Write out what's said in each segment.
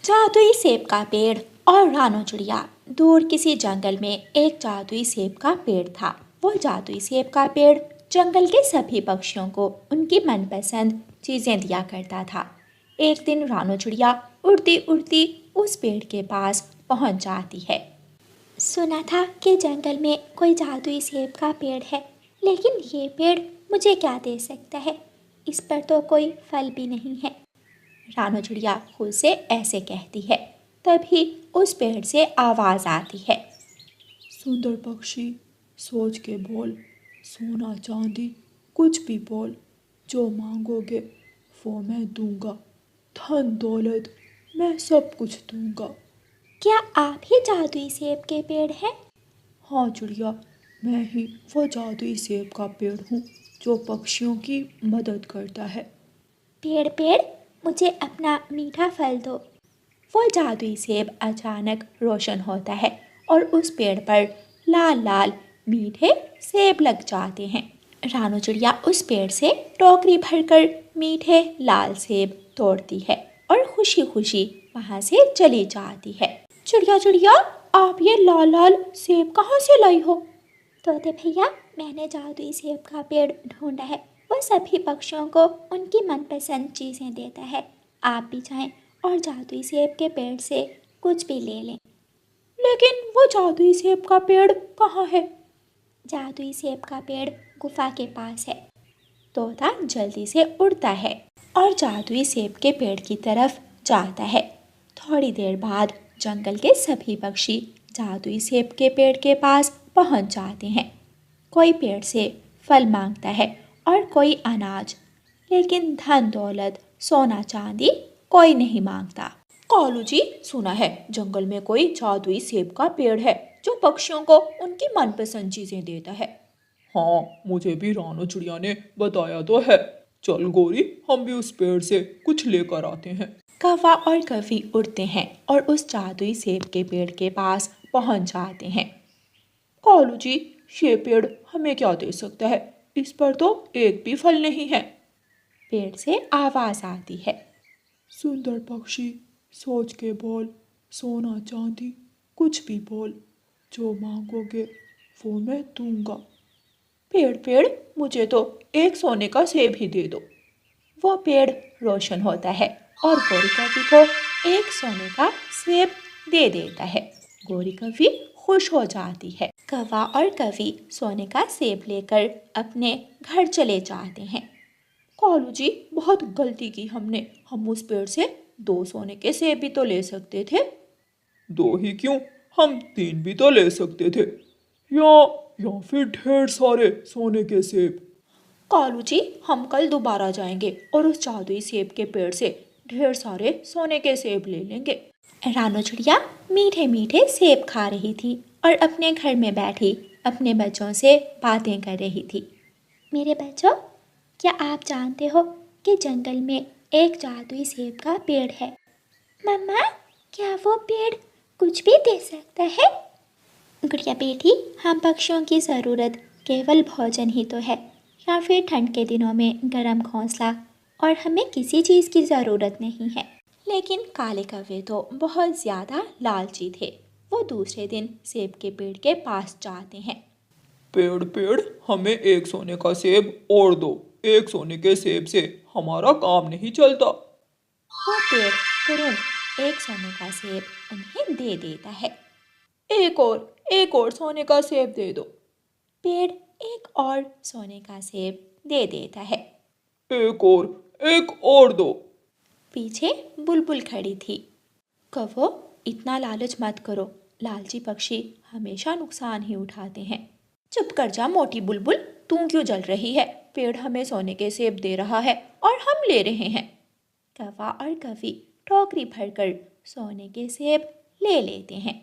जादुई सेब का पेड़ और रानो चिड़िया। दूर किसी जंगल में एक जादुई सेब का पेड़ था। वो जादुई सेब का पेड़ जंगल के सभी पक्षियों को उनकी मनपसंद चीज़ें दिया करता था। एक दिन रानो चिड़िया उड़ती उड़ती उस पेड़ के पास पहुंच जाती है। सुना था कि जंगल में कोई जादुई सेब का पेड़ है, लेकिन ये पेड़ मुझे क्या दे सकता है? इस पर तो कोई फल भी नहीं है। रानो चिड़िया खुद से ऐसे कहती है। तभी उस पेड़ से आवाज़ आती है। सुंदर पक्षी, सोच के बोल, सोना चांदी कुछ भी बोल, जो मांगोगे वो मैं दूंगा, धन दौलत मैं सब कुछ दूंगा। क्या आप ही जादुई सेब के पेड़ हैं? हाँ चिड़िया, मैं ही वो जादुई सेब का पेड़ हूँ जो पक्षियों की मदद करता है। पेड़ पेड़, मुझे अपना मीठा फल दो। वो जादुई सेब अचानक रोशन होता है और उस पेड़ पर लाल लाल मीठे सेब लग जाते हैं। रानो चिड़िया उस पेड़ से टोकरी भरकर मीठे लाल सेब तोड़ती है और खुशी खुशी वहाँ से चली जाती है। चिड़िया चिड़िया, आप ये लाल लाल सेब कहाँ से लाई हो? तोते भैया, मैंने जादुई सेब का पेड़ ढूंढा है। वो सभी पक्षियों को उनकी मनपसंद चीज़ें देता है। आप भी जाएं और जादुई सेब के पेड़ से कुछ भी ले लें। लेकिन वो जादुई सेब का पेड़ कहाँ है? जादुई सेब का पेड़ गुफा के पास है। तोता जल्दी से उड़ता है और जादुई सेब के पेड़ की तरफ जाता है। थोड़ी देर बाद जंगल के सभी पक्षी जादुई सेब के पेड़ के पास पहुंच जाते हैं। कोई पेड़ से फल मांगता है और कोई अनाज, लेकिन धन दौलत सोना चांदी कोई नहीं मांगता। कालू जी, सुना है जंगल में कोई जादुई सेब का पेड़ है जो पक्षियों को उनकी मनपसंद चीजें देता है। हाँ, मुझे भी रानो चिड़िया ने बताया तो है। चल गोरी, हम भी उस पेड़ से कुछ लेकर आते हैं। कौवा और कवि उड़ते हैं और उस जादुई सेब के पेड़ के पास पहुंच जाते हैं। कालू जी, ये पेड़ हमें क्या दे सकता है? इस पर तो एक भी फल नहीं है। पेड़ से आवाज आती है। सुंदर पक्षी, सोच के बोल, सोना चांदी कुछ भी बोल, जो मांगोगे वो मैं दूंगा। पेड़ पेड़, मुझे तो एक सोने का सेब ही दे दो। वो पेड़ रोशन होता है और गोरी कवि को एक सोने का सेब दे देता है। गोरी कवि खुश हो जाती है। कौवा और कवि सोने का सेब लेकर अपने घर चले जाते हैं। कालू जी, बहुत गलती की हमने। हम उस पेड़ से 2 सोने के सेब भी तो ले सकते थे। 2 ही क्यों, हम 3 भी तो ले सकते थे, या फिर ढेर सारे सोने के सेब। कालू जी, हम कल दोबारा जाएंगे और उस जादुई सेब के पेड़ से ढेर सारे सोने के सेब ले लेंगे। रानो चिड़िया मीठे मीठे सेब खा रही थी और अपने घर में बैठी अपने बच्चों से बातें कर रही थी। मेरे बच्चों, क्या आप जानते हो कि जंगल में एक जादुई सेब का पेड़ है? मम्मा, क्या वो पेड़ कुछ भी दे सकता है? गुड़िया बेटी, हम पक्षियों की ज़रूरत केवल भोजन ही तो है, या फिर ठंड के दिनों में गर्म घोंसला, और हमें किसी चीज़ की ज़रूरत नहीं है। लेकिन काले कौवे तो बहुत ज़्यादा लालची थे। वो दूसरे दिन सेब के पेड़ के पास जाते हैं। पेड़ पेड़, हमें एक सोने का सेब और दो। एक सोने के सेब से हमारा काम नहीं चलता। वो पेड़ तुरंत एक सोने का सेब उन्हें दे देता है। एक और सोने का सेब दे दो। पेड़ एक और सोने का सेब दे देता है। एक और दो। पीछे बुलबुल खड़ी थी। कौवो, इतना लालच मत करो, लालची पक्षी हमेशा नुकसान ही उठाते हैं। चुप कर जा मोटी बुलबुल, तू क्यों जल रही है? पेड़ हमें सोने के सेब दे रहा है और हम ले रहे हैं। कौवा और कवि टोकरी भरकर सोने के सेब ले लेते हैं।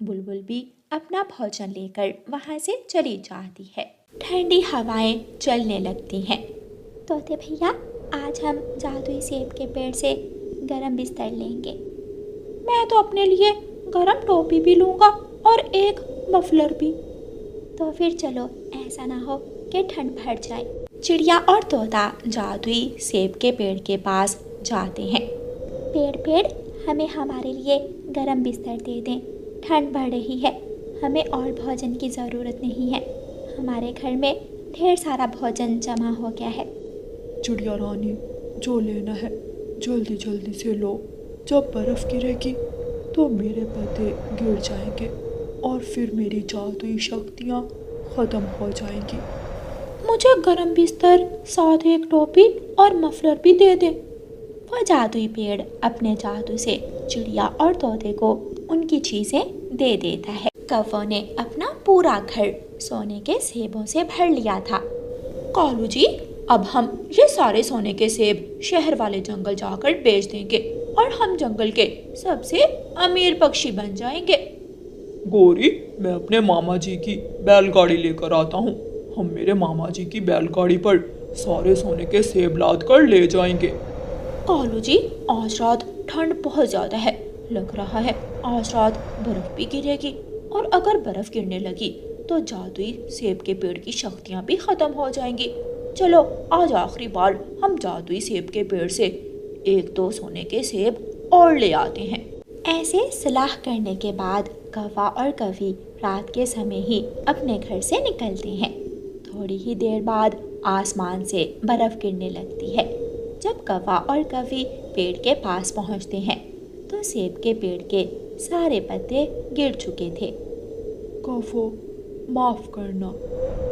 बुलबुल भी अपना भोजन लेकर वहाँ से चली जाती है। ठंडी हवाएं चलने लगती हैं। तोते भैया, आज हम जादुई सेब के पेड़ से गरम बिस्तर लेंगे। मैं तो अपने लिए गरम टोपी भी लूँगा और एक मफलर भी। तो फिर चलो, ऐसा ना हो कि ठंड बढ़ जाए। चिड़िया और तोता जादुई सेब के पेड़ के पास जाते हैं। पेड़ पेड़, हमें हमारे लिए गरम बिस्तर दे दें। ठंड बढ़ रही है, हमें और भोजन की ज़रूरत नहीं है। हमारे घर में ढेर सारा भोजन जमा हो गया है। चिड़िया रानी, जो लेना है जल्दी जल्दी से लो। जब बर्फ़ गिरेगी तो मेरे पत्ते गिर जाएंगे और फिर मेरी जादुई शक्तियाँ ख़त्म हो जाएंगी। मुझे गरम बिस्तर, साथ एक टोपी और मफलर भी दे दे। वह जादुई पेड़ अपने जादू से चिड़िया और तोते को उनकी चीज़ें दे देता है। कौवों ने अपना पूरा घर सोने के सेबों से भर लिया था। कालू जी, अब हम ये सारे सोने के सेब शहर वाले जंगल जाकर बेच देंगे और हम जंगल के सबसे अमीर पक्षी बन जाएंगे। गौरी, मैं अपने मामा जी की बैलगाड़ी लेकर आता हूँ। हम मेरे मामा जी की बैलगाड़ी पर सारे सोने के सेब लाद कर ले जाएंगे। कालू जी, आज रात ठंड बहुत ज़्यादा है। लग रहा है आज रात बर्फ़ भी गिरेगी और अगर बर्फ़ गिरने लगी तो जादुई सेब के पेड़ की शक्तियाँ भी ख़त्म हो जाएंगी। चलो आज आखिरी बार हम जादुई सेब के पेड़ से 1-2 सोने के सेब और ले आते हैं। ऐसे सलाह करने के बाद कौवा और कौवी रात के समय ही अपने घर से निकलते हैं। थोड़ी ही देर बाद आसमान से बर्फ़ गिरने लगती है। जब कौवा और कौवी पेड़ के पास पहुंचते हैं तो सेब के पेड़ के सारे पत्ते गिर चुके थे। कौवो, माफ़ करना,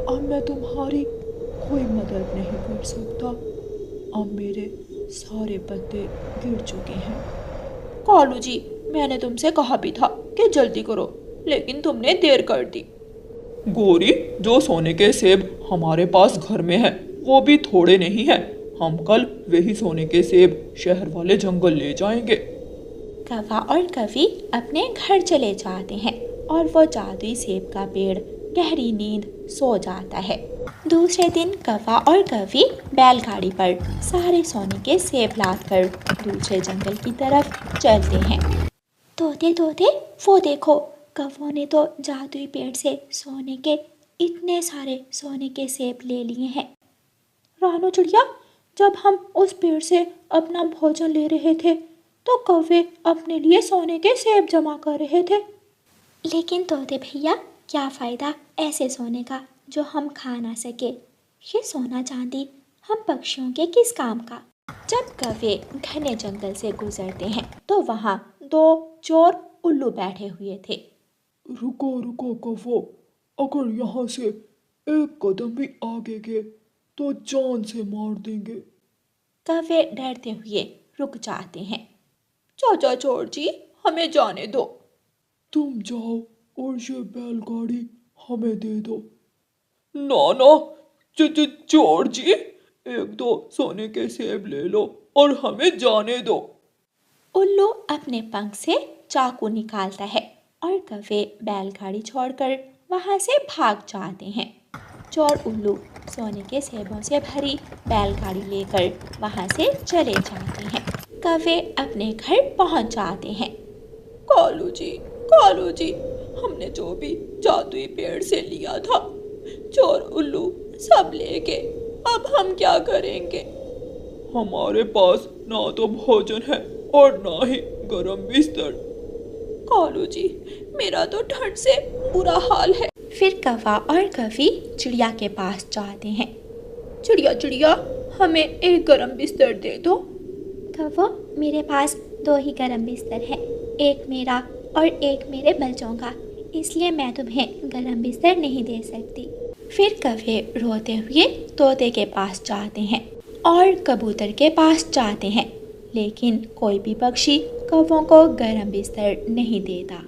अब मैं तुम्हारी कोई मदद नहीं कर सकता। अब मेरे सारे पत्ते गिर चुके हैं। कालू जी, मैंने तुमसे कहा भी था कि जल्दी करो, लेकिन तुमने देर कर दी। गौरी, जो सोने के सेब हमारे पास घर में हैं, वो भी थोड़े नहीं हैं। हम कल वही सोने के सेब शहर वाले जंगल ले जाएंगे। कौवा और कौवी अपने घर चले जाते हैं और वो जादुई सेब का पेड़ गहरी नींद सो जाता है। दूसरे दिन कौवा और कौवी बैलगाड़ी पर सारे सोने के सेब लाद कर दूसरे जंगल की तरफ चलते हैं। तोते तोते, वो देखो, कौवों ने तो जादुई पेड़ से सोने के इतने सारे सोने के सेब ले लिए हैं। रानो चिड़िया, जब हम उस पेड़ से अपना भोजन ले रहे थे तो कौवे अपने लिए सोने के सेब जमा कर रहे थे। लेकिन तोते भैया, क्या फ़ायदा ऐसे सोने का जो हम खा ना सके। ये सोना चांदी हम पक्षियों के किस काम का। जब कौवे घने जंगल से गुजरते हैं तो वहाँ 2 चोर उल्लू बैठे हुए थे। रुको रुको कौवो, अगर यहाँ से एक कदम भी आगे गए तो जान से मार देंगे। कौवे डरते हुए रुक जाते हैं। चाचा चोर जी, हमें जाने दो। तुम जाओ और ये बैलगाड़ी हमें दे दो। ना ना, चोर जी, 1-2 सोने के सेब ले लो और हमें जाने दो। उल्लू अपने पंख से चाकू निकालता है और कौवे बैलगाड़ी छोड़कर वहाँ से भाग जाते हैं। चोर उल्लू सोने के सेबों से भरी बैलगाड़ी लेकर वहाँ से चले जाते हैं। कौवे अपने घर पहुँच जाते हैं। कालू जी, हमने जो भी जादुई पेड़ से लिया था, चोर उल्लू सब ले गए। अब हम क्या करेंगे? हमारे पास ना तो भोजन है और ना ही गरम बिस्तर। कालू जी, मेरा तो ठंड से बुरा हाल है। फिर कौवा और कौवी चिड़िया के पास जाते हैं। चिड़िया, हमें एक गरम बिस्तर दे दो। कौवा, मेरे पास 2 ही गरम बिस्तर है, एक मेरा और एक मेरे बच्चों का, इसलिए मैं तुम्हें गरम बिस्तर नहीं दे सकती। फिर कौवे रोते हुए तोते के पास जाते हैं और कबूतर के पास जाते हैं, लेकिन कोई भी पक्षी कौवों को गरम बिस्तर नहीं देता,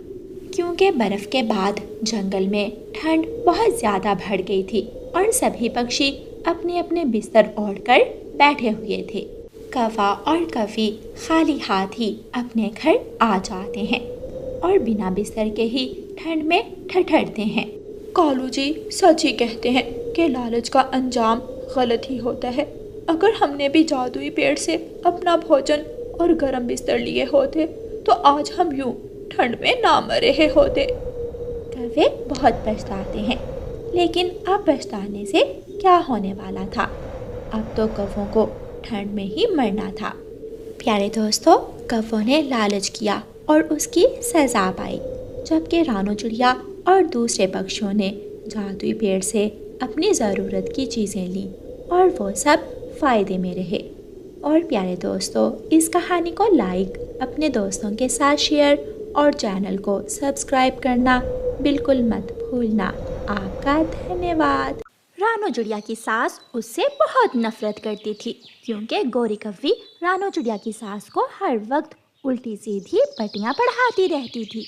क्योंकि बर्फ़ के बाद जंगल में ठंड बहुत ज़्यादा बढ़ गई थी और सभी पक्षी अपने अपने बिस्तर ओढ़कर बैठे हुए थे। कौवा और कौवी खाली हाथ ही अपने घर आ जाते हैं और बिना बिस्तर के ही ठंड में ठठरते हैं। कालू जी सच ही कहते हैं कि लालच का अंजाम गलत ही होता है। अगर हमने भी जादुई पेड़ से अपना भोजन और गरम बिस्तर लिए होते तो आज हम यूं ठंड में ना मरे होते। कौवे बहुत पछताते हैं, लेकिन अब पछताने से क्या होने वाला था। अब तो कौवों को ठंड में ही मरना था। प्यारे दोस्तों, कौवों ने लालच किया और उसकी सजा पाई, जबकि रानो चिड़िया और दूसरे पक्षियों ने जादुई पेड़ से अपनी ज़रूरत की चीज़ें लीं और वो सब फ़ायदे में रहे। और प्यारे दोस्तों, इस कहानी को लाइक, अपने दोस्तों के साथ शेयर और चैनल को सब्सक्राइब करना बिल्कुल मत भूलना। आपका धन्यवाद। रानो चिड़िया की सास उससे बहुत नफरत करती थी, क्योंकि गोरी कव्वी रानो चिड़िया की सास को हर वक्त उल्टी सीधी पटियां पढ़ाती रहती थी।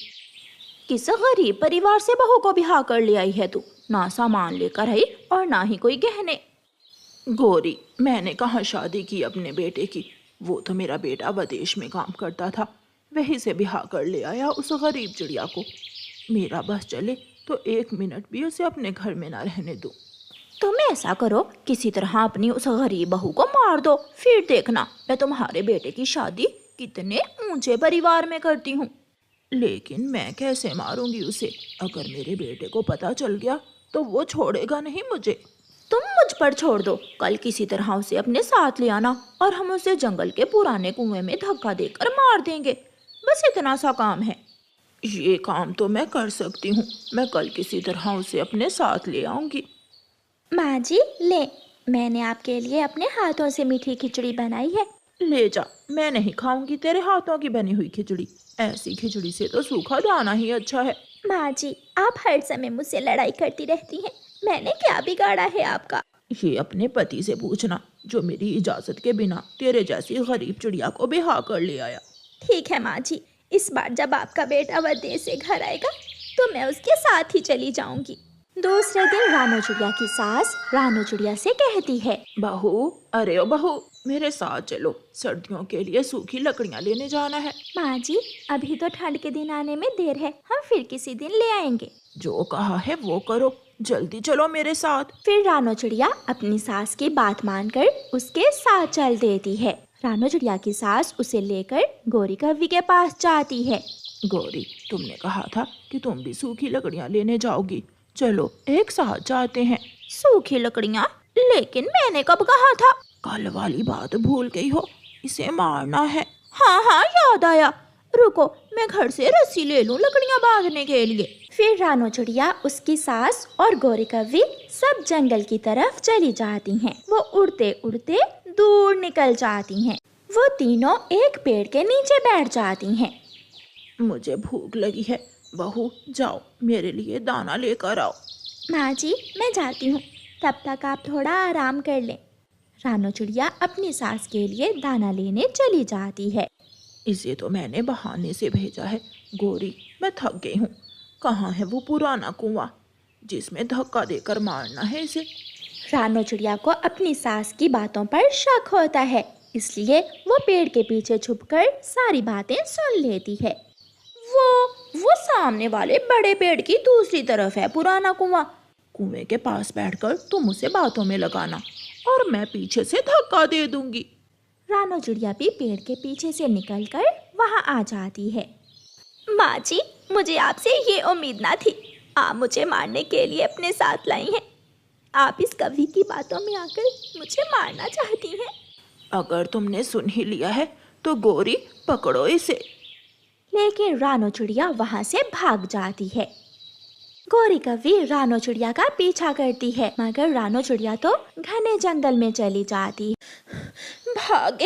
किस गरीब परिवार से बहू को ब्याह कर ले आई है तू? ना सामान लेकर आई और ना ही कोई गहने। गोरी, मैंने कहाँ शादी की अपने बेटे की। वो तो मेरा बेटा विदेश में काम करता था, वहीं से ब्याह कर ले आया उस गरीब चिड़िया को। मेरा बस चले तो 1 मिनट भी उसे अपने घर में ना रहने दो। तुम ऐसा करो, किसी तरह अपनी उस गरीब बहू को मार दो, फिर देखना मैं तुम्हारे बेटे की शादी कितने ऊंचे परिवार में करती हूँ। लेकिन मैं कैसे मारूंगी उसे? अगर मेरे बेटे को पता चल गया तो वो छोड़ेगा नहीं मुझे। तुम मुझ पर छोड़ दो, कल किसी तरह उसे अपने साथ ले आना और हम उसे जंगल के पुराने कुएं में धक्का देकर मार देंगे। बस इतना सा काम है। ये काम तो मैं कर सकती हूँ, मैं कल किसी तरह उसे अपने साथ ले आऊंगी। माँ जी, ले, मैंने आपके लिए अपने हाथों से मीठी खिचड़ी बनाई है। ले जा, मैं नहीं खाऊंगी तेरे हाथों की बनी हुई खिचड़ी। ऐसी खिचड़ी से तो सूखा दाना ही अच्छा है। माँ जी, आप हर समय मुझसे लड़ाई करती रहती हैं, मैंने क्या बिगाड़ा है आपका? ये अपने पति से पूछना, जो मेरी इजाजत के बिना तेरे जैसी गरीब चिड़िया को ब्याह कर ले आया। ठीक है माँ जी, इस बार जब आपका बेटा विदेश से घर आएगा तो मैं उसके साथ ही चली जाऊंगी। दूसरे दिन रानो चिड़िया की सास रानो चिड़िया से कहती है, बहू, अरे ओ बहू, मेरे साथ चलो, सर्दियों के लिए सूखी लकड़ियाँ लेने जाना है। माँ जी, अभी तो ठंड के दिन आने में देर है, हम फिर किसी दिन ले आएंगे। जो कहा है वो करो, जल्दी चलो मेरे साथ। फिर रानो चिड़िया अपनी सास की बात मानकर उसके साथ चल देती है। रानो चिड़िया की सास उसे लेकर गोरी कव्वी के पास जाती है। गोरी, तुमने कहा था कि तुम भी सूखी लकड़ियाँ लेने जाओगी, चलो एक साथ जाते हैं। सूखी लकड़ियाँ? लेकिन मैंने कब कहा था? कल वाली बात भूल गई हो, इसे मारना है। हाँ हाँ, याद आया, रुको मैं घर से रस्सी ले लूं लकड़ियाँ बांधने के लिए। फिर रानो चिड़िया, उसकी सास और गोरी कव्वी सब जंगल की तरफ चली जाती हैं। वो उड़ते उड़ते दूर निकल जाती हैं। वो तीनों एक पेड़ के नीचे बैठ जाती हैं। मुझे भूख लगी है, बहू जाओ मेरे लिए दाना लेकर आओ। माँ जी, मैं जाती हूँ, तब तक आप थोड़ा आराम कर लें। रानो चिड़िया अपनी सास के लिए दाना लेने चली जाती है। इसे तो मैंने बहाने से भेजा है। गोरी, मैं थक गई हूँ। कहाँ है वो पुराना कुआं जिसमें धक्का देकर मारना है इसे? रानो चिड़िया को अपनी सास की बातों पर शक होता है, इसलिए वो पेड़ के पीछे छुपकर सारी बातें सुन लेती है। वो सामने वाले बड़े पेड़ की दूसरी तरफ है पुराना कुआं। कुएं के पास बैठकर तुम उसे बातों में लगाना और मैं पीछे से धक्का दे दूंगी। रानो चिड़िया भी पेड़ के पीछे से निकलकर वहां आ जाती है। माँ जी, मुझे आपसे ये उम्मीद ना थी, आप मुझे मारने के लिए अपने साथ लाई हैं। आप इस कवि की बातों में आकर मुझे मारना चाहती हैं। अगर तुमने सुन ही लिया है तो गोरी, पकड़ो इसे। लेकिन रानो चिड़िया वहां से भाग जाती है। गोरी कव्वी रानो चिड़िया का पीछा करती है, मगर रानो चिड़िया तो घने जंगल में चली जाती। भाग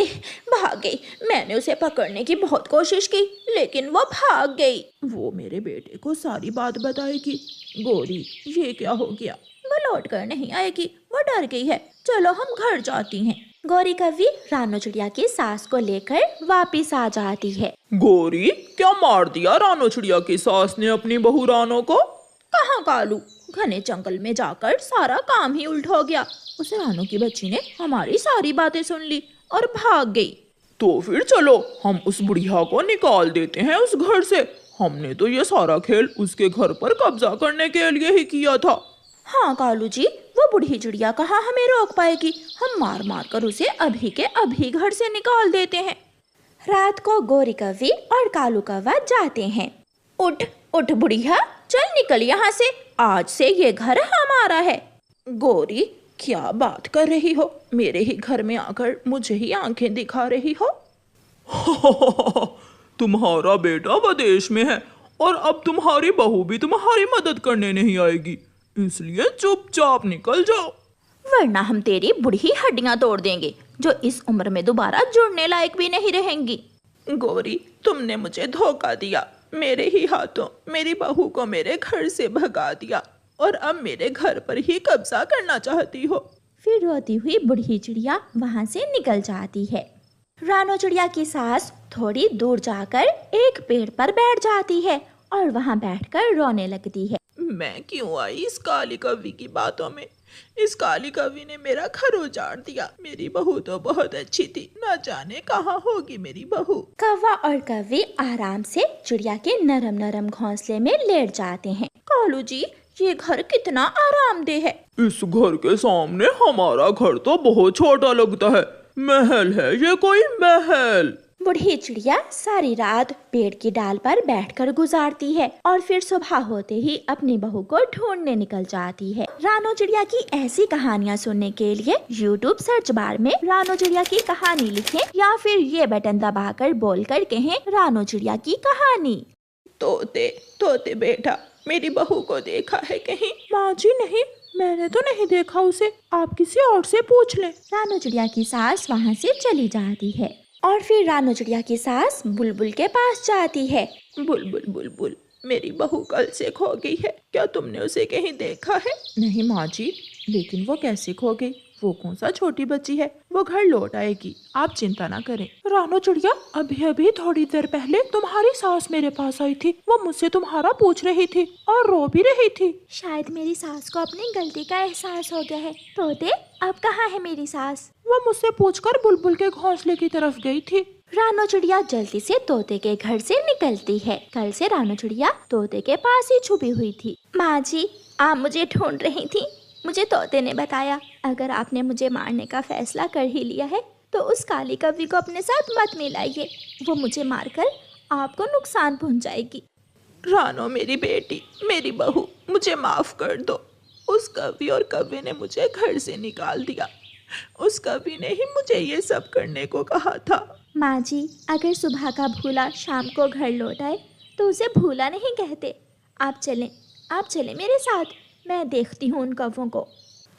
गई। मैंने उसे पकड़ने की बहुत कोशिश की, लेकिन वो भाग गई। वो मेरे बेटे को सारी बात बताएगी। गोरी, ये क्या हो गया? वो लौट कर नहीं आएगी, वो डर गई है। चलो हम घर जाती हैं। गोरी कव्वी रानो चिड़िया की सास को लेकर वापिस आ जाती है। गोरी, क्या मार दिया रानो चिड़िया की सास ने अपनी बहू रानो को? कहाँ कालू, घने जंगल में जाकर सारा काम ही उल्ट हो गया। उस रानो की बच्ची ने हमारी सारी बातें सुन ली और भाग गई। तो फिर चलो हम उस बुढ़िया को निकाल देते हैं उस घर से। हमने तो ये सारा खेल उसके घर पर कब्जा करने के लिए ही किया था। हाँ कालू जी, वो बूढ़ी चिड़िया कहाँ हमें रोक पाएगी। हम मार मार कर उसे अभी के अभी घर से निकाल देते हैं। रात को गोरी कव्वी और कालू कौवा जाते हैं। उठ उठ बुढ़िया, चल निकल यहाँ से, आज से ये घर हमारा है। गोरी, क्या बात कर रही हो? मेरे ही घर में आकर मुझे ही आंखें दिखा रही हो? तुम्हारा बेटा विदेश में है और अब तुम्हारी बहू भी तुम्हारी मदद करने नहीं आएगी, इसलिए चुपचाप निकल जाओ, वरना हम तेरी बुढ़ी हड्डियां तोड़ देंगे जो इस उम्र में दोबारा जुड़ने लायक भी नहीं रहेंगी। गौरी तुमने मुझे धोखा दिया, मेरे ही हाथों मेरी बहू को मेरे घर से भगा दिया और अब मेरे घर पर ही कब्जा करना चाहती हो। फिर रोती हुई बुढ़ी चिड़िया वहाँ से निकल जाती है। रानो चिड़िया की सास थोड़ी दूर जाकर एक पेड़ पर बैठ जाती है और वहाँ बैठकर रोने लगती है। मैं क्यों आई इस काली कौवी की बातों में? इस काली कौवी ने मेरा घर उजाड़ दिया। मेरी बहू तो बहुत अच्छी थी, ना जाने कहाँ होगी मेरी बहू। कौवा और कौवी आराम से चिड़िया के नरम नरम घोंसले में लेट जाते हैं। कालू जी, ये घर कितना आरामदेह है। इस घर के सामने हमारा घर तो बहुत छोटा लगता है, महल है ये कोई महल। बूढ़ी चिड़िया सारी रात पेड़ की डाल पर बैठकर गुजारती है और फिर सुबह होते ही अपनी बहू को ढूंढने निकल जाती है। रानो चिड़िया की ऐसी कहानियाँ सुनने के लिए YouTube सर्च बार में रानो चिड़िया की कहानी लिखें या फिर ये बटन दबाकर बोलकर कहें रानो चिड़िया की कहानी। तोते तोते बेटा, मेरी बहू को देखा है कहीं? माँ जी नहीं, मैंने तो नहीं देखा उसे, आप किसी और से पूछ लें। रानो चिड़िया की सास वहाँ से चली जाती है और फिर रानो चिड़िया की सास बुलबुल के पास जाती है। बुलबुल बुलबुल, मेरी बहू कल से खो गई है, क्या तुमने उसे कहीं देखा है? नहीं माँ जी, लेकिन वो कैसे खो गई? वो कौन सा छोटी बच्ची है, वो घर लौट आएगी, आप चिंता ना करें। रानो चिड़िया, अभी अभी थोड़ी देर पहले तुम्हारी सास मेरे पास आई थी, वो मुझसे तुम्हारा पूछ रही थी और रो भी रही थी। शायद मेरी सास को अपनी गलती का एहसास हो गया है। तोते, अब कहाँ है मेरी सास? वो मुझसे पूछकर बुलबुल के घोंसले की तरफ गई थी। रानो चिड़िया जल्दी से तोते के घर से निकलती है। कल से रानो चिड़िया तोते के पास ही छुपी हुई थी। माँ जी, आप मुझे ढूंढ रही थी, मुझे तोते ने बताया। अगर आपने मुझे मारने का फैसला कर ही लिया है तो उस काली कौवी को अपने साथ मत मिलाइए, वो मुझे मारकर आपको नुकसान पहुंचाएगी। रानो मेरी बेटी, मेरी बहू, मुझे माफ कर दो। उस कौवी और कौवे ने मुझे घर से निकाल दिया। उस कौवी ने ही मुझे ये सब करने को कहा था। माँ जी, अगर सुबह का भूला शाम को घर लौट आए तो उसे भूला नहीं कहते। आप चलें मेरे साथ, मैं देखती हूँ उन कौवों को।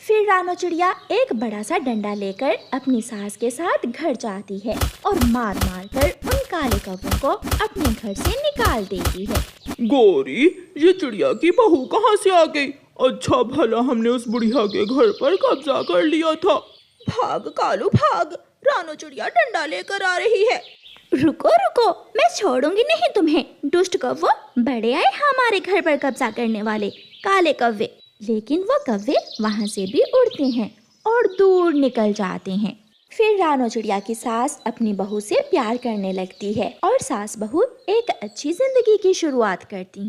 फिर रानो चिड़िया एक बड़ा सा डंडा लेकर अपनी सास के साथ घर जाती है और मार मार कर उन काले कौवों को अपने घर से निकाल देती है। गौरी, ये चिड़िया की बहू कहाँ से आ गई? अच्छा भला हमने उस बुढ़िया के घर पर कब्जा कर लिया था। भाग कालू भाग, रानो चिड़िया डंडा लेकर आ रही है। रुको रुको, मैं छोड़ूंगी नहीं तुम्हें। दुष्ट कौवे, बड़े आए हमारे घर पर कब्जा करने वाले काले कौवे। लेकिन वो कौवे वहाँ से भी उड़ते हैं और दूर निकल जाते हैं। फिर रानो चिड़िया की सास अपनी बहू से प्यार करने लगती है और सास बहू एक अच्छी जिंदगी की शुरुआत करती हैं।